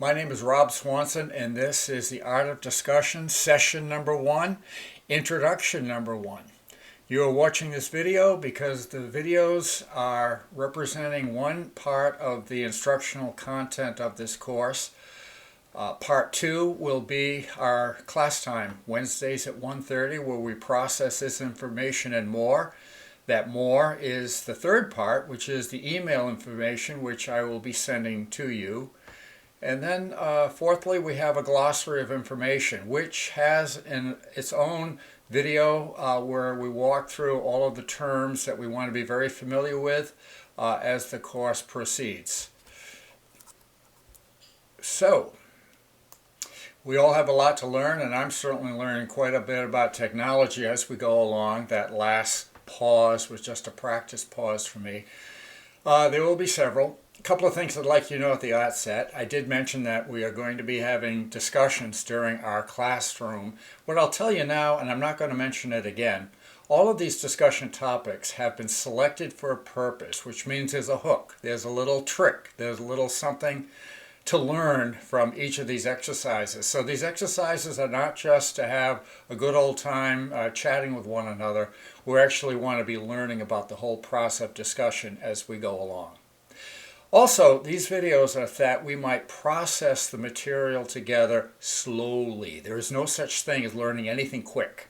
My name is Rob Swanson, and this is the Art of Discussion, session number 1, introduction number 1. You are watching this video because the videos are representing one part of the instructional content of this course. Part 2 will be our class time, Wednesdays at 1:30, where we process this information and more. That more is the third part, which is the email information, which I will be sending to you. And then fourthly, we have a glossary of information, which has its own video where we walk through all of the terms that we want to be very familiar with as the course proceeds. So, we all have a lot to learn, and I'm certainly learning quite a bit about technology as we go along. That last pause was just a practice pause for me. There will be several. A couple of things I'd like you to know at the outset. I did mention that we are going to be having discussions during our classroom. What I'll tell you now, and I'm not going to mention it again, all of these discussion topics have been selected for a purpose, which means there's a hook, there's a little trick, there's a little something to learn from each of these exercises. So these exercises are not just to have a good old time chatting with one another. We actually want to be learning about the whole process of discussion as we go along. Also, these videos are that we might process the material together slowly. There is no such thing as learning anything quick.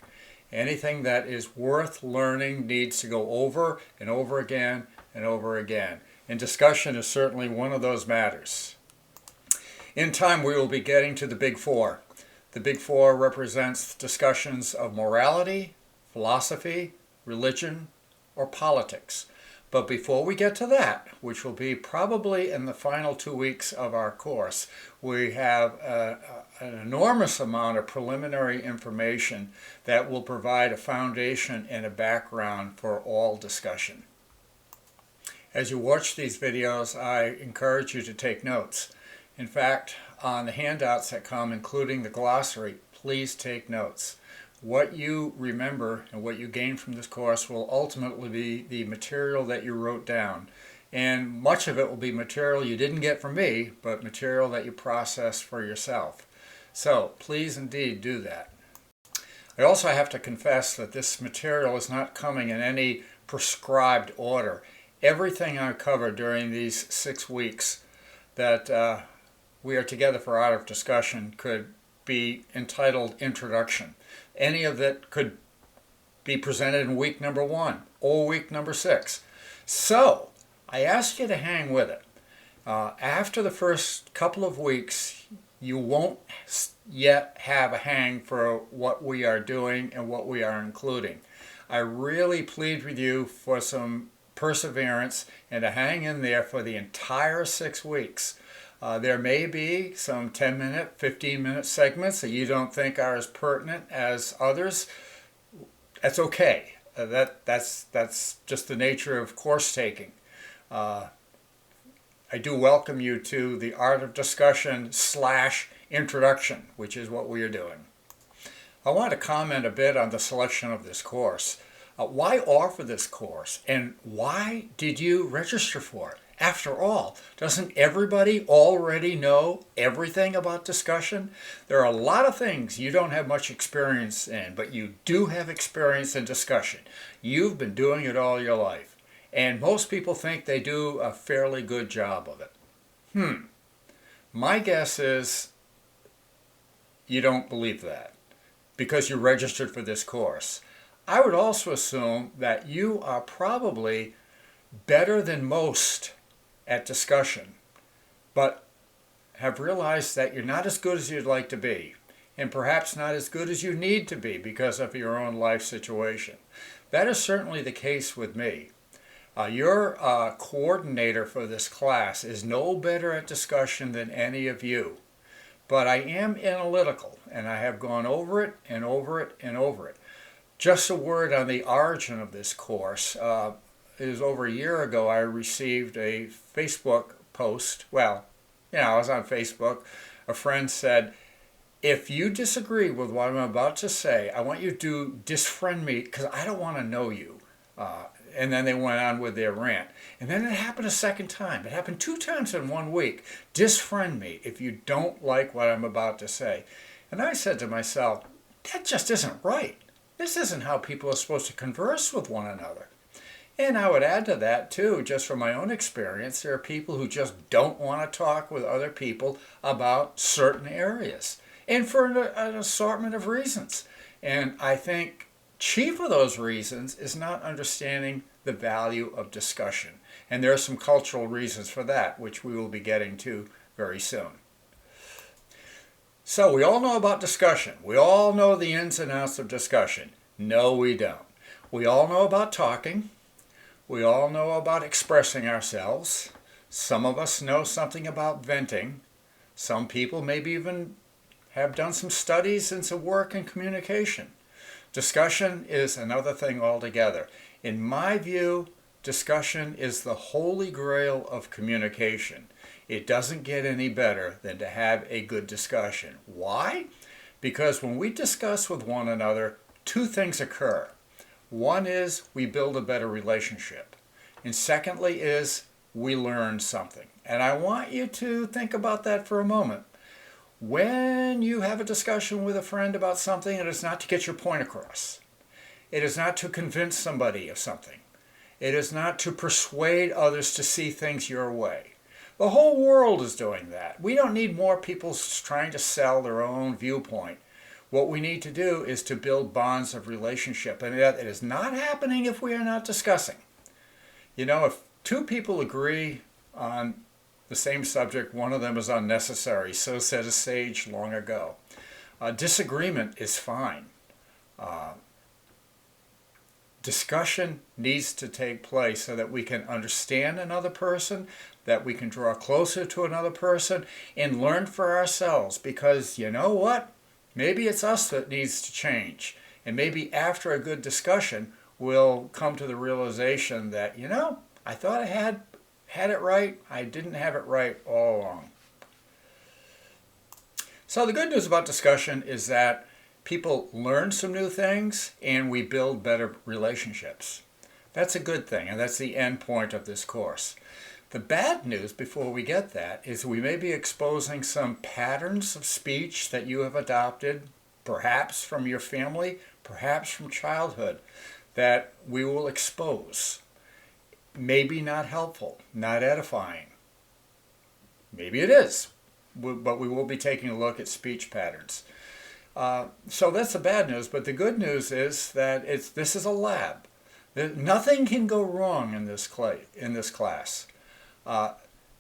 Anything that is worth learning needs to go over and over again and over again. And discussion is certainly one of those matters. In time, we will be getting to the Big Four. The Big Four represents discussions of morality, philosophy, religion, or politics. But before we get to that, which will be probably in the final 2 weeks of our course, we have an enormous amount of preliminary information that will provide a foundation and a background for all discussion. As you watch these videos, I encourage you to take notes. In fact, on the handouts that come, including the glossary, please take notes. What you remember and what you gain from this course will ultimately be the material that you wrote down. And much of it will be material you didn't get from me, but material that you processed for yourself. So please indeed do that. I also have to confess that this material is not coming in any prescribed order. Everything I covered during these 6 weeks that we are together for Art of Discussion could be entitled Introduction. Any of it could be presented in week number 1 or week number 6. So I ask you to hang with it. After the first couple of weeks, you won't yet have a hang for what we are doing and what we are including. I really plead with you for some perseverance and to hang in there for the entire 6 weeks. There may be some 10-minute, 15-minute segments that you don't think are as pertinent as others. That's okay. That's just the nature of course taking. I do welcome you to the Art of Discussion / Introduction, which is what we are doing. I want to comment a bit on the selection of this course. Why offer this course, and why did you register for it? After all, doesn't everybody already know everything about discussion? There are a lot of things you don't have much experience in, but you do have experience in discussion. You've been doing it all your life. And most people think they do a fairly good job of it. My guess is you don't believe that because you registered for this course. I would also assume that you are probably better than most at discussion, but have realized that you're not as good as you'd like to be, and perhaps not as good as you need to be because of your own life situation. That is certainly the case with me. Your coordinator for this class is no better at discussion than any of you, but I am analytical, and I have gone over it and over it and over it. Just a word on the origin of this course. It was over a year ago I received a Facebook post. Well, I was on Facebook. A friend said, if you disagree with what I'm about to say, I want you to disfriend me because I don't want to know you. and then they went on with their rant. And then it happened a second time. It happened 2 times in 1 week. Disfriend me if you don't like what I'm about to say. And I said to myself, that just isn't right. This isn't how people are supposed to converse with one another. And I would add to that too, just from my own experience, there are people who just don't want to talk with other people about certain areas, and for an assortment of reasons. And I think chief of those reasons is not understanding the value of discussion. And there are some cultural reasons for that, which we will be getting to very soon. So we all know about discussion. We all know the ins and outs of discussion. No, we don't. We all know about talking. We all know about expressing ourselves. Some of us know something about venting. Some people maybe even have done some studies and some work in communication. Discussion is another thing altogether. In my view, discussion is the holy grail of communication. It doesn't get any better than to have a good discussion. Why? Because when we discuss with one another, two things occur. One is we build a better relationship. And secondly is we learn something. And I want you to think about that for a moment. When you have a discussion with a friend about something, it is not to get your point across. It is not to convince somebody of something. It is not to persuade others to see things your way. The whole world is doing that. We don't need more people trying to sell their own viewpoint. What we need to do is to build bonds of relationship, and it is not happening if we are not discussing. You know, if two people agree on the same subject, one of them is unnecessary. So said a sage long ago. Disagreement is fine. Discussion needs to take place so that we can understand another person, that we can draw closer to another person, and learn for ourselves. Because you know what? Maybe it's us that needs to change. And maybe after a good discussion, we'll come to the realization that, you know, I thought I had it right. I didn't have it right all along. So the good news about discussion is that people learn some new things and we build better relationships. That's a good thing, and that's the end point of this course. The bad news before we get that is we may be exposing some patterns of speech that you have adopted, perhaps from your family, perhaps from childhood, that we will expose. Maybe not helpful, not edifying. Maybe it is, but we will be taking a look at speech patterns. So that's the bad news, but the good news is that this is a lab. Nothing can go wrong in this class.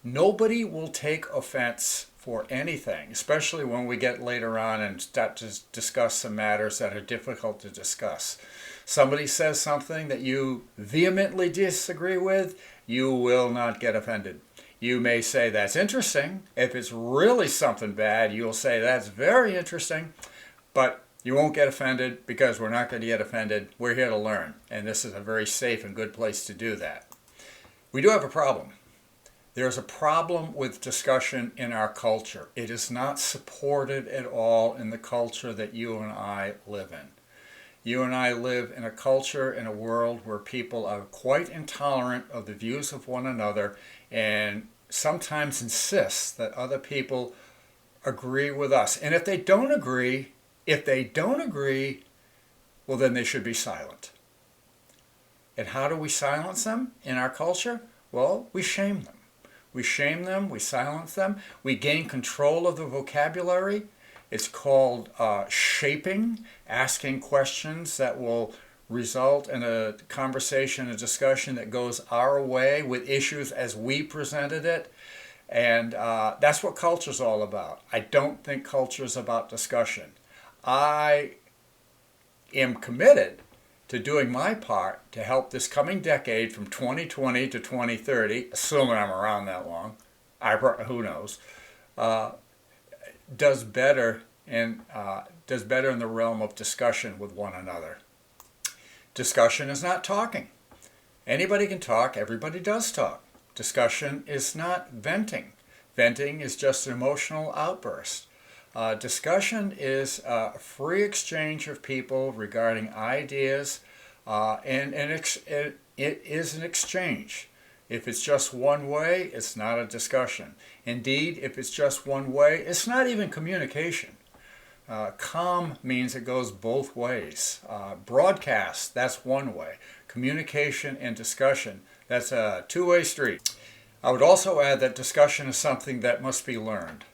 Nobody will take offense for anything, especially when we get later on and start to discuss some matters that are difficult to discuss. Somebody says something that you vehemently disagree with, you will not get offended. You may say, that's interesting. If it's really something bad, you'll say, that's very interesting. But you won't get offended because we're not going to get offended. We're here to learn. And this is a very safe and good place to do that. We do have a problem. There's a problem with discussion in our culture. It is not supported at all in the culture that you and I live in. You and I live in a culture, in a world where people are quite intolerant of the views of one another and sometimes insist that other people agree with us. And if they don't agree, well, then they should be silent. And how do we silence them in our culture? Well, we shame them. We shame them, we silence them, we gain control of the vocabulary. It's called shaping, asking questions that will result in a conversation, a discussion that goes our way with issues as we presented it. And that's what culture's all about. I don't think culture is about discussion. I am committed to doing my part to help this coming decade from 2020 to 2030, assuming I'm around that long, who knows, does better in the realm of discussion with one another. Discussion is not talking. Anybody can talk, everybody does talk. Discussion is not venting. Venting is just an emotional outburst. Discussion is a free exchange of people regarding ideas, It is an exchange. If it's just one way, it's not a discussion. Indeed, if it's just one way, it's not even communication. Com means it goes both ways. Broadcast, that's one way. Communication and discussion, that's a two-way street. I would also add that discussion is something that must be learned.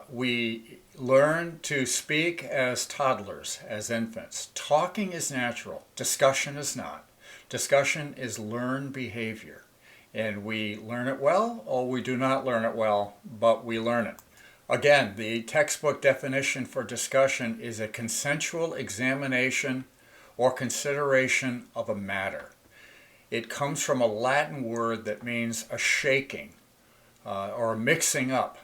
We learn to speak as toddlers, as infants. Talking is natural. Discussion is not. Discussion is learned behavior. And we learn it well, or we do not learn it well, but we learn it. Again, the textbook definition for discussion is a consensual examination or consideration of a matter. It comes from a Latin word that means a shaking or a mixing up.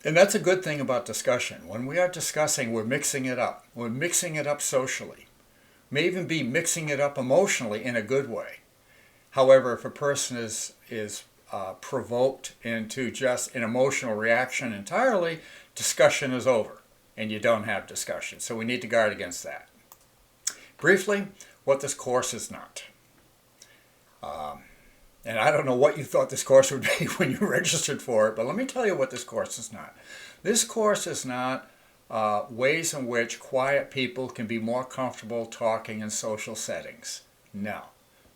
And that's a good thing about discussion. When we are discussing, we're mixing it up. We're mixing it up socially. May even be mixing it up emotionally in a good way. However, if a person is provoked into just an emotional reaction entirely, discussion is over, and you don't have discussion. So we need to guard against that. Briefly, what this course is not. And I don't know what you thought this course would be when you registered for it, but let me tell you what this course is not. This course is not ways in which quiet people can be more comfortable talking in social settings. No,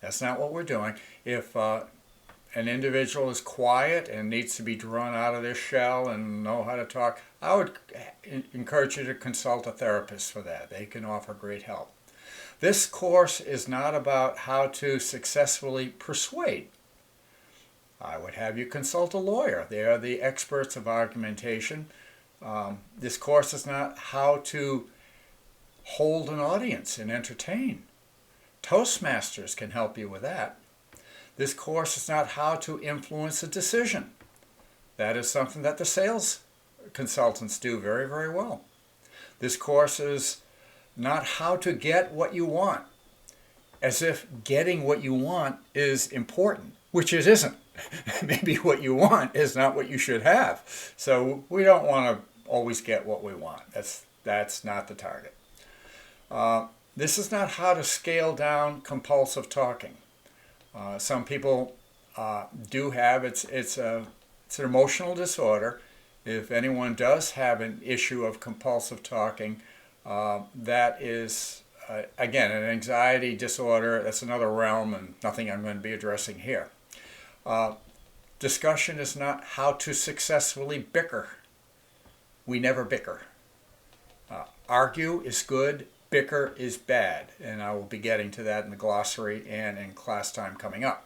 that's not what we're doing. If an individual is quiet and needs to be drawn out of their shell and know how to talk, I would encourage you to consult a therapist for that. They can offer great help. This course is not about how to successfully persuade. I would have you consult a lawyer. They are the experts of argumentation. This course is not how to hold an audience and entertain. Toastmasters can help you with that. This course is not how to influence a decision. That is something that the sales consultants do very, very well. This course is not how to get what you want, as if getting what you want is important, which it isn't. Maybe what you want is not what you should have. So we don't want to always get what we want. That's not the target. This is not how to scale down compulsive talking. Some people do have, it's an emotional disorder. If anyone does have an issue of compulsive talking, that is, again, an anxiety disorder. That's another realm and nothing I'm going to be addressing here. Discussion is not how to successfully bicker. We never bicker. Argue is good, bicker is bad, and I will be getting to that in the glossary and in class time coming up.